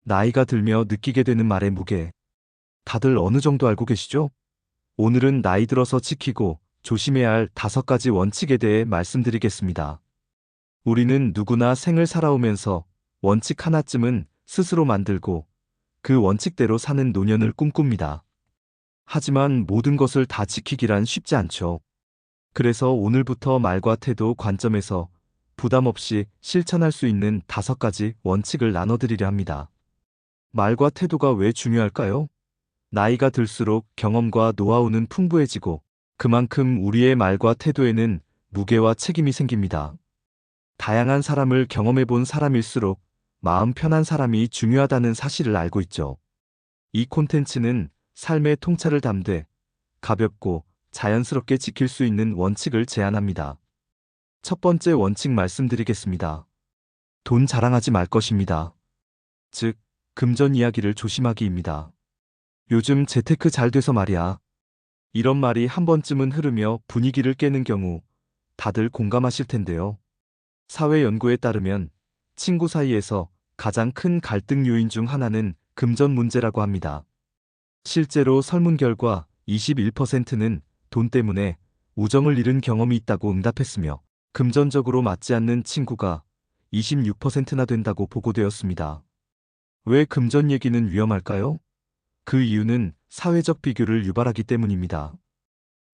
나이가 들며 느끼게 되는 말의 무게. 다들 어느 정도 알고 계시죠? 오늘은 나이 들어서 지키고 조심해야 할 5가지 원칙에 대해 말씀드리겠습니다. 우리는 누구나 생을 살아오면서 원칙 하나쯤은 스스로 만들고 그 원칙대로 사는 노년을 꿈꿉니다. 하지만 모든 것을 다 지키기란 쉽지 않죠. 그래서 오늘부터 말과 태도 관점에서 부담 없이 실천할 수 있는 5가지 원칙을 나눠드리려 합니다. 말과 태도가 왜 중요할까요? 나이가 들수록 경험과 노하우는 풍부해지고 그만큼 우리의 말과 태도에는 무게와 책임이 생깁니다. 다양한 사람을 경험해 본 사람일수록 마음 편한 사람이 중요하다는 사실을 알고 있죠. 이 콘텐츠는 삶의 통찰을 담되 가볍고 자연스럽게 지킬 수 있는 원칙을 제안합니다. 첫 번째 원칙 말씀드리겠습니다. 돈 자랑하지 말 것입니다. 즉, 금전 이야기를 조심하기입니다. 요즘 재테크 잘 돼서 말이야. 이런 말이 한 번쯤은 흐르며 분위기를 깨는 경우 다들 공감하실 텐데요. 사회 연구에 따르면 친구 사이에서 가장 큰 갈등 요인 중 하나는 금전 문제라고 합니다. 실제로 설문 결과 21%는 돈 때문에 우정을 잃은 경험이 있다고 응답했으며 금전적으로 맞지 않는 친구가 26%나 된다고 보고되었습니다. 왜 금전 얘기는 위험할까요? 그 이유는 사회적 비교를 유발하기 때문입니다.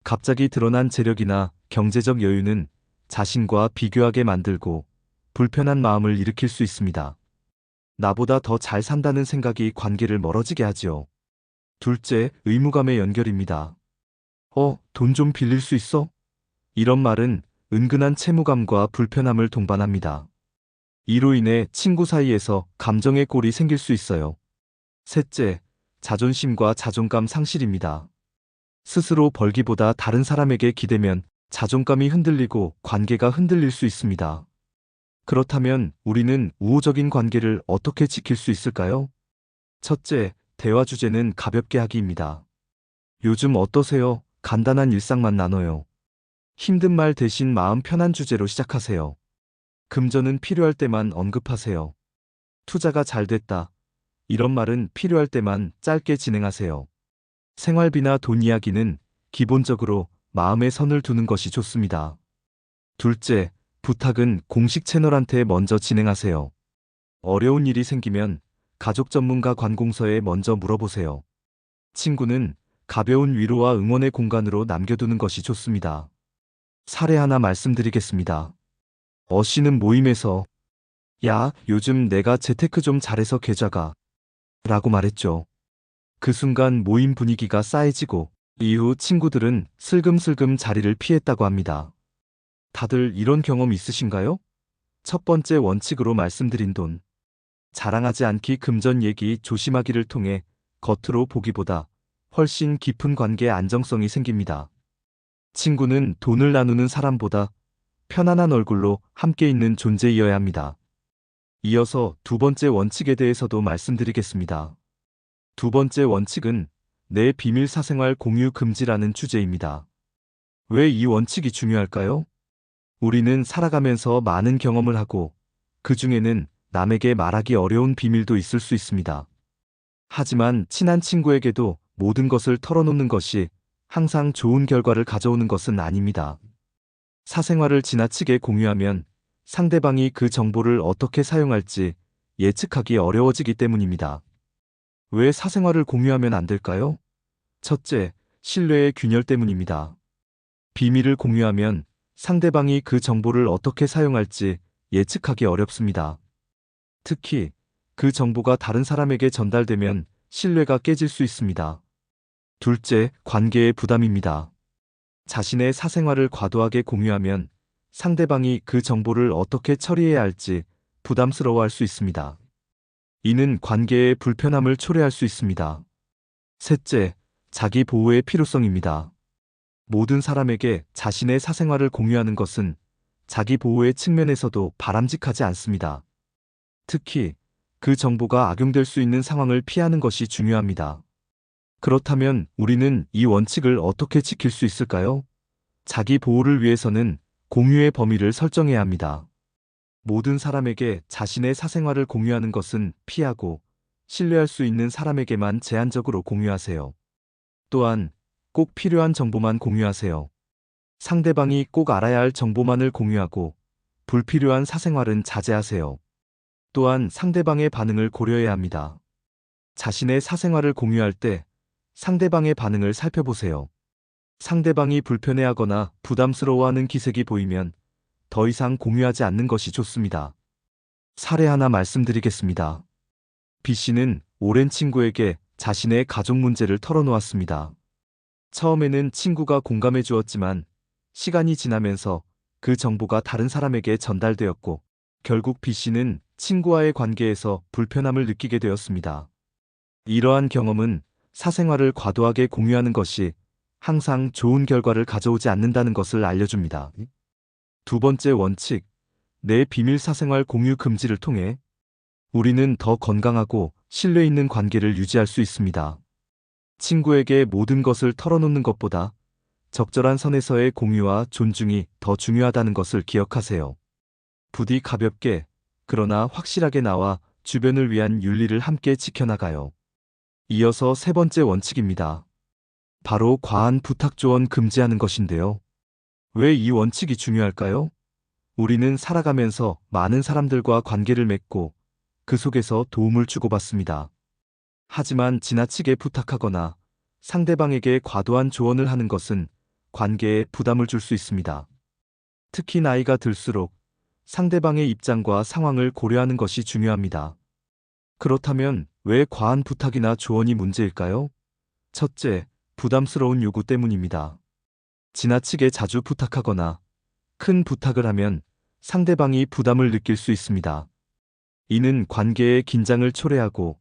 갑자기 드러난 재력이나 경제적 여유는 자신과 비교하게 만들고 불편한 마음을 일으킬 수 있습니다. 나보다 더 잘 산다는 생각이 관계를 멀어지게 하지요. 둘째, 의무감의 연결입니다. 돈 좀 빌릴 수 있어? 이런 말은 은근한 채무감과 불편함을 동반합니다. 이로 인해 친구 사이에서 감정의 골이 생길 수 있어요. 셋째, 자존심과 자존감 상실입니다. 스스로 벌기보다 다른 사람에게 기대면 자존감이 흔들리고 관계가 흔들릴 수 있습니다. 그렇다면 우리는 우호적인 관계를 어떻게 지킬 수 있을까요? 첫째, 대화 주제는 가볍게 하기입니다. 요즘 어떠세요? 간단한 일상만 나눠요. 힘든 말 대신 마음 편한 주제로 시작하세요. 금전은 필요할 때만 언급하세요. 투자가 잘 됐다. 이런 말은 필요할 때만 짧게 진행하세요. 생활비나 돈 이야기는 기본적으로 마음의 선을 두는 것이 좋습니다. 둘째, 부탁은 공식 채널한테 먼저 진행하세요. 어려운 일이 생기면 가족 전문가 관공서에 먼저 물어보세요. 친구는 가벼운 위로와 응원의 공간으로 남겨두는 것이 좋습니다. 사례 하나 말씀드리겠습니다. 어씨는 모임에서 야, 요즘 내가 재테크 좀 잘해서 계좌가 라고 말했죠. 그 순간 모임 분위기가 싸해지고 이후 친구들은 슬금슬금 자리를 피했다고 합니다. 다들 이런 경험 있으신가요? 첫 번째 원칙으로 말씀드린 돈 자랑하지 않기 금전 얘기 조심하기를 통해 겉으로 보기보다 훨씬 깊은 관계 안정성이 생깁니다. 친구는 돈을 나누는 사람보다 편안한 얼굴로 함께 있는 존재이어야 합니다. 이어서 두 번째 원칙에 대해서도 말씀드리겠습니다. 두 번째 원칙은 내 비밀 사생활 공유 금지라는 주제입니다. 왜 이 원칙이 중요할까요? 우리는 살아가면서 많은 경험을 하고 그 중에는 남에게 말하기 어려운 비밀도 있을 수 있습니다. 하지만 친한 친구에게도 모든 것을 털어놓는 것이 항상 좋은 결과를 가져오는 것은 아닙니다. 사생활을 지나치게 공유하면 상대방이 그 정보를 어떻게 사용할지 예측하기 어려워지기 때문입니다. 왜 사생활을 공유하면 안 될까요? 첫째, 신뢰의 균열 때문입니다. 비밀을 공유하면 상대방이 그 정보를 어떻게 사용할지 예측하기 어렵습니다. 특히 그 정보가 다른 사람에게 전달되면 신뢰가 깨질 수 있습니다. 둘째, 관계의 부담입니다. 자신의 사생활을 과도하게 공유하면 상대방이 그 정보를 어떻게 처리해야 할지 부담스러워할 수 있습니다. 이는 관계의 불편함을 초래할 수 있습니다. 셋째, 자기 보호의 필요성입니다. 모든 사람에게 자신의 사생활을 공유하는 것은 자기 보호의 측면에서도 바람직하지 않습니다. 특히 그 정보가 악용될 수 있는 상황을 피하는 것이 중요합니다. 그렇다면 우리는 이 원칙을 어떻게 지킬 수 있을까요? 자기 보호를 위해서는 공유의 범위를 설정해야 합니다. 모든 사람에게 자신의 사생활을 공유하는 것은 피하고 신뢰할 수 있는 사람에게만 제한적으로 공유하세요. 또한 꼭 필요한 정보만 공유하세요. 상대방이 꼭 알아야 할 정보만을 공유하고 불필요한 사생활은 자제하세요. 또한 상대방의 반응을 고려해야 합니다. 자신의 사생활을 공유할 때 상대방의 반응을 살펴보세요. 상대방이 불편해하거나 부담스러워하는 기색이 보이면 더 이상 공유하지 않는 것이 좋습니다. 사례 하나 말씀드리겠습니다. B씨는 오랜 친구에게 자신의 가족 문제를 털어놓았습니다. 처음에는 친구가 공감해 주었지만 시간이 지나면서 그 정보가 다른 사람에게 전달되었고 결국 B씨는 친구와의 관계에서 불편함을 느끼게 되었습니다. 이러한 경험은 사생활을 과도하게 공유하는 것이 항상 좋은 결과를 가져오지 않는다는 것을 알려줍니다. 두 번째 원칙, 내 비밀 사생활 공유 금지를 통해 우리는 더 건강하고 신뢰 있는 관계를 유지할 수 있습니다. 친구에게 모든 것을 털어놓는 것보다 적절한 선에서의 공유와 존중이 더 중요하다는 것을 기억하세요. 부디 가볍게, 그러나 확실하게 나와 주변을 위한 윤리를 함께 지켜나가요. 이어서 세 번째 원칙입니다. 바로 과한 부탁 조언 금지하는 것인데요. 왜 이 원칙이 중요할까요? 우리는 살아가면서 많은 사람들과 관계를 맺고 그 속에서 도움을 주고받습니다. 하지만 지나치게 부탁하거나 상대방에게 과도한 조언을 하는 것은 관계에 부담을 줄 수 있습니다. 특히 나이가 들수록 상대방의 입장과 상황을 고려하는 것이 중요합니다. 그렇다면 왜 과한 부탁이나 조언이 문제일까요? 첫째, 부담스러운 요구 때문입니다. 지나치게 자주 부탁하거나 큰 부탁을 하면 상대방이 부담을 느낄 수 있습니다. 이는 관계의 긴장을 초래하고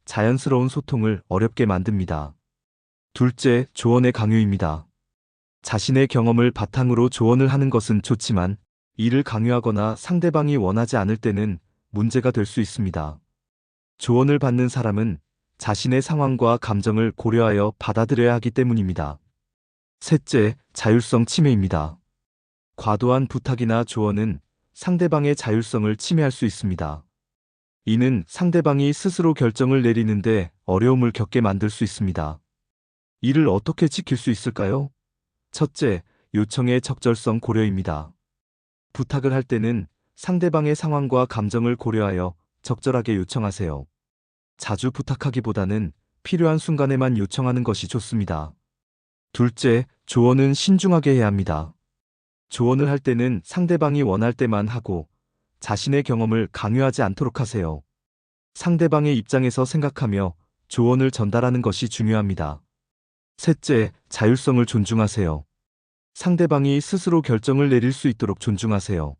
자연스러운 소통을 어렵게 만듭니다. 둘째, 조언의 강요입니다. 자신의 경험을 바탕으로 조언을 하는 것은 좋지만 이를 강요하거나 상대방이 원하지 않을 때는 문제가 될 수 있습니다. 조언을 받는 사람은 자신의 상황과 감정을 고려하여 받아들여야 하기 때문입니다. 셋째, 자율성 침해입니다. 과도한 부탁이나 조언은 상대방의 자율성을 침해할 수 있습니다. 이는 상대방이 스스로 결정을 내리는데 어려움을 겪게 만들 수 있습니다. 이를 어떻게 지킬 수 있을까요? 첫째, 요청의 적절성 고려입니다. 부탁을 할 때는 상대방의 상황과 감정을 고려하여 적절하게 요청하세요. 자주 부탁하기보다는 필요한 순간에만 요청하는 것이 좋습니다. 둘째, 조언은 신중하게 해야 합니다. 조언을 할 때는 상대방이 원할 때만 하고 자신의 경험을 강요하지 않도록 하세요. 상대방의 입장에서 생각하며 조언을 전달하는 것이 중요합니다. 셋째, 자율성을 존중하세요. 상대방이 스스로 결정을 내릴 수 있도록 존중하세요.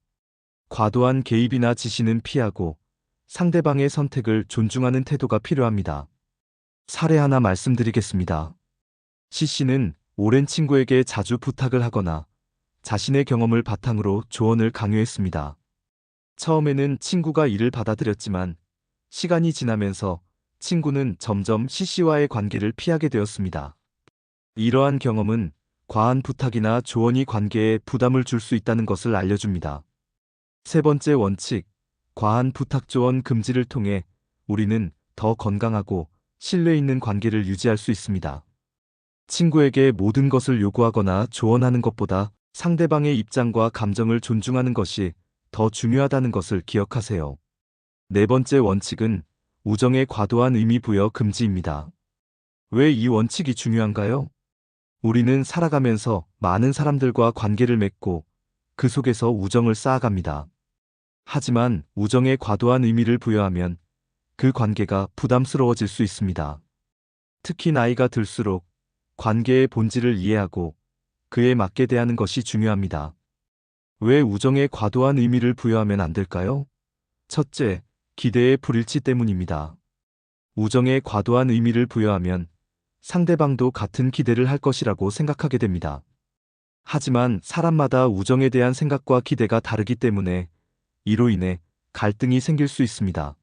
과도한 개입이나 지시는 피하고 상대방의 선택을 존중하는 태도가 필요합니다. 사례 하나 말씀드리겠습니다. C씨는 오랜 친구에게 자주 부탁을 하거나 자신의 경험을 바탕으로 조언을 강요했습니다. 처음에는 친구가 이를 받아들였지만 시간이 지나면서 친구는 점점 C씨와의 관계를 피하게 되었습니다. 이러한 경험은 과한 부탁이나 조언이 관계에 부담을 줄 수 있다는 것을 알려줍니다. 세 번째 원칙, 과한 부탁 조언 금지를 통해 우리는 더 건강하고 신뢰 있는 관계를 유지할 수 있습니다. 친구에게 모든 것을 요구하거나 조언하는 것보다 상대방의 입장과 감정을 존중하는 것이 더 중요하다는 것을 기억하세요. 네 번째 원칙은 우정의 과도한 의미 부여 금지입니다. 왜 이 원칙이 중요한가요? 우리는 살아가면서 많은 사람들과 관계를 맺고 그 속에서 우정을 쌓아갑니다. 하지만 우정에 과도한 의미를 부여하면 그 관계가 부담스러워질 수 있습니다. 특히 나이가 들수록 관계의 본질을 이해하고 그에 맞게 대하는 것이 중요합니다. 왜 우정에 과도한 의미를 부여하면 안 될까요? 첫째, 기대의 불일치 때문입니다. 우정에 과도한 의미를 부여하면 상대방도 같은 기대를 할 것이라고 생각하게 됩니다. 하지만 사람마다 우정에 대한 생각과 기대가 다르기 때문에 이로 인해 갈등이 생길 수 있습니다.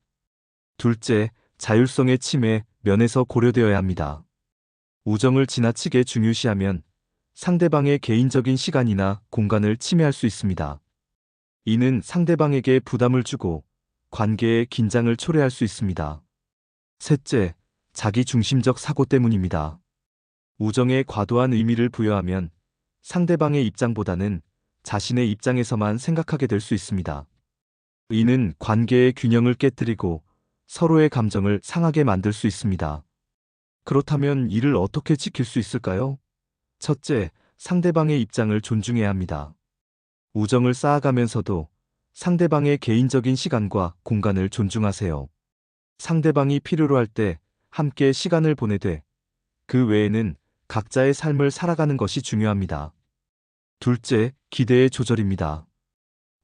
둘째, 자율성의 침해 면에서 고려되어야 합니다. 우정을 지나치게 중요시하면 상대방의 개인적인 시간이나 공간을 침해할 수 있습니다. 이는 상대방에게 부담을 주고 관계의 긴장을 초래할 수 있습니다. 셋째, 자기중심적 사고 때문입니다. 우정에 과도한 의미를 부여하면 상대방의 입장보다는 자신의 입장에서만 생각하게 될 수 있습니다. 이는 관계의 균형을 깨뜨리고 서로의 감정을 상하게 만들 수 있습니다. 그렇다면 이를 어떻게 지킬 수 있을까요? 첫째, 상대방의 입장을 존중해야 합니다. 우정을 쌓아가면서도 상대방의 개인적인 시간과 공간을 존중하세요. 상대방이 필요로 할 때 함께 시간을 보내되 그 외에는 각자의 삶을 살아가는 것이 중요합니다. 둘째, 기대의 조절입니다.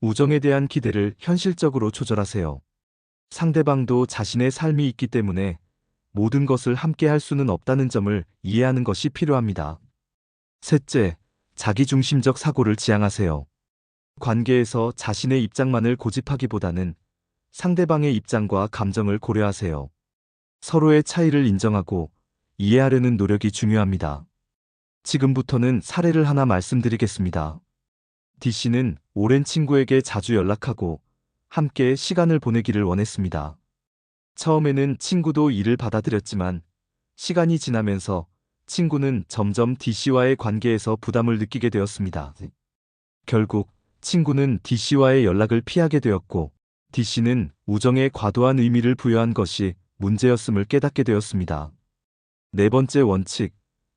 우정에 대한 기대를 현실적으로 조절하세요. 상대방도 자신의 삶이 있기 때문에 모든 것을 함께 할 수는 없다는 점을 이해하는 것이 필요합니다. 셋째, 자기중심적 사고를 지향하세요. 관계에서 자신의 입장만을 고집하기보다는 상대방의 입장과 감정을 고려하세요. 서로의 차이를 인정하고 이해하려는 노력이 중요합니다. 지금부터는 사례를 하나 말씀드리겠습니다. D씨는 오랜 친구에게 자주 연락하고 함께 시간을 보내기를 원했습니다. 처음에는 친구도 이를 받아들였지만 시간이 지나면서 친구는 점점 D씨와의 관계에서 부담을 느끼게 되었습니다. 결국 친구는 D씨와의 연락을 피하게 되었고 D씨는 우정에 과도한 의미를 부여한 것이 문제였음을 깨닫게 되었습니다. 네 번째 원칙,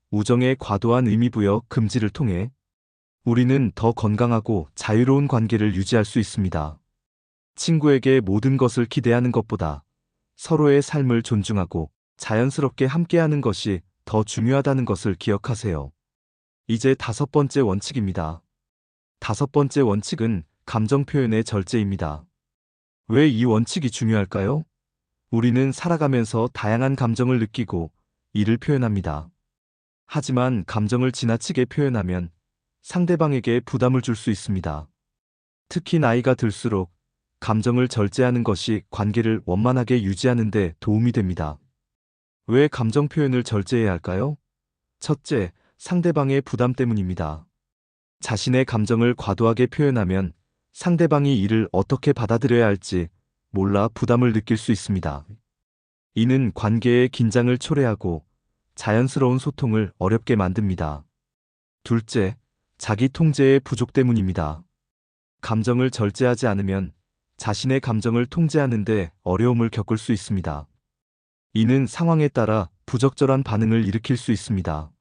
우정에 과도한 의미 부여 금지를 통해 우리는 더 건강하고 자유로운 관계를 유지할 수 있습니다. 친구에게 모든 것을 기대하는 것보다 서로의 삶을 존중하고 자연스럽게 함께하는 것이 더 중요하다는 것을 기억하세요. 이제 다섯 번째 원칙입니다. 다섯 번째 원칙은 감정 표현의 절제입니다. 왜 이 원칙이 중요할까요? 우리는 살아가면서 다양한 감정을 느끼고 이를 표현합니다. 하지만 감정을 지나치게 표현하면 상대방에게 부담을 줄 수 있습니다. 특히 나이가 들수록 감정을 절제하는 것이 관계를 원만하게 유지하는 데 도움이 됩니다. 왜 감정 표현을 절제해야 할까요? 첫째, 상대방의 부담 때문입니다. 자신의 감정을 과도하게 표현하면 상대방이 이를 어떻게 받아들여야 할지 몰라 부담을 느낄 수 있습니다. 이는 관계의 긴장을 초래하고 자연스러운 소통을 어렵게 만듭니다. 둘째, 자기 통제의 부족 때문입니다. 감정을 절제하지 않으면 자신의 감정을 통제하는데 어려움을 겪을 수 있습니다. 이는 상황에 따라 부적절한 반응을 일으킬 수 있습니다.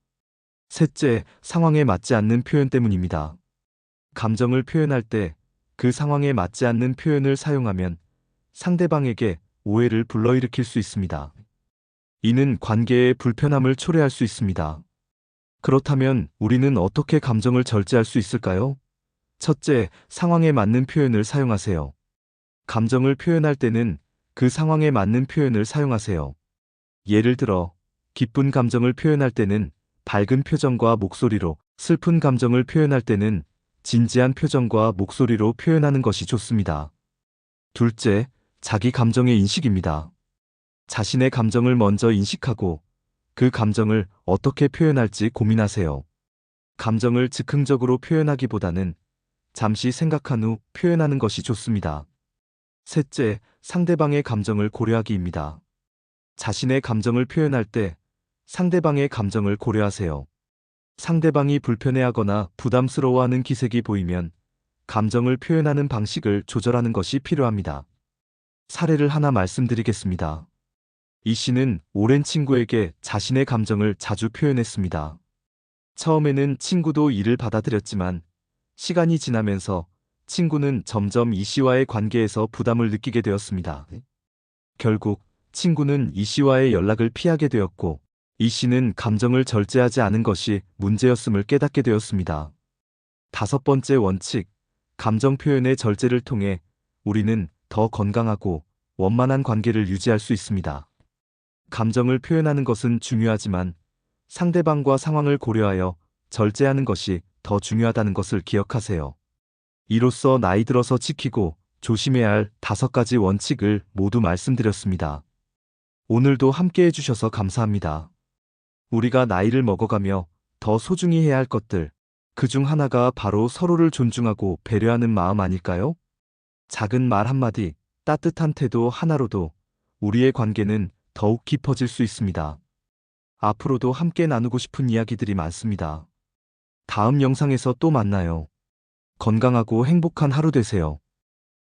셋째, 상황에 맞지 않는 표현 때문입니다. 감정을 표현할 때 그 상황에 맞지 않는 표현을 사용하면 상대방에게 오해를 불러일으킬 수 있습니다. 이는 관계의 불편함을 초래할 수 있습니다. 그렇다면 우리는 어떻게 감정을 절제할 수 있을까요? 첫째, 상황에 맞는 표현을 사용하세요. 감정을 표현할 때는 그 상황에 맞는 표현을 사용하세요. 예를 들어, 기쁜 감정을 표현할 때는 밝은 표정과 목소리로, 슬픈 감정을 표현할 때는 진지한 표정과 목소리로 표현하는 것이 좋습니다. 둘째, 자기 감정의 인식입니다. 자신의 감정을 먼저 인식하고 그 감정을 어떻게 표현할지 고민하세요. 감정을 즉흥적으로 표현하기보다는 잠시 생각한 후 표현하는 것이 좋습니다. 셋째, 상대방의 감정을 고려하기입니다. 자신의 감정을 표현할 때 상대방의 감정을 고려하세요. 상대방이 불편해하거나 부담스러워하는 기색이 보이면 감정을 표현하는 방식을 조절하는 것이 필요합니다. 사례를 하나 말씀드리겠습니다. 이 씨는 오랜 친구에게 자신의 감정을 자주 표현했습니다. 처음에는 친구도 이를 받아들였지만 시간이 지나면서 친구는 점점 이 씨와의 관계에서 부담을 느끼게 되었습니다. 결국 친구는 이 씨와의 연락을 피하게 되었고 이 씨는 감정을 절제하지 않은 것이 문제였음을 깨닫게 되었습니다. 다섯 번째 원칙, 감정 표현의 절제를 통해 우리는 더 건강하고 원만한 관계를 유지할 수 있습니다. 감정을 표현하는 것은 중요하지만 상대방과 상황을 고려하여 절제하는 것이 더 중요하다는 것을 기억하세요. 이로써 나이 들어서 지키고 조심해야 할 다섯 가지 원칙을 모두 말씀드렸습니다. 오늘도 함께 해주셔서 감사합니다. 우리가 나이를 먹어가며 더 소중히 해야 할 것들, 그중 하나가 바로 서로를 존중하고 배려하는 마음 아닐까요? 작은 말 한마디, 따뜻한 태도 하나로도 우리의 관계는 더욱 깊어질 수 있습니다. 앞으로도 함께 나누고 싶은 이야기들이 많습니다. 다음 영상에서 또 만나요. 건강하고 행복한 하루 되세요.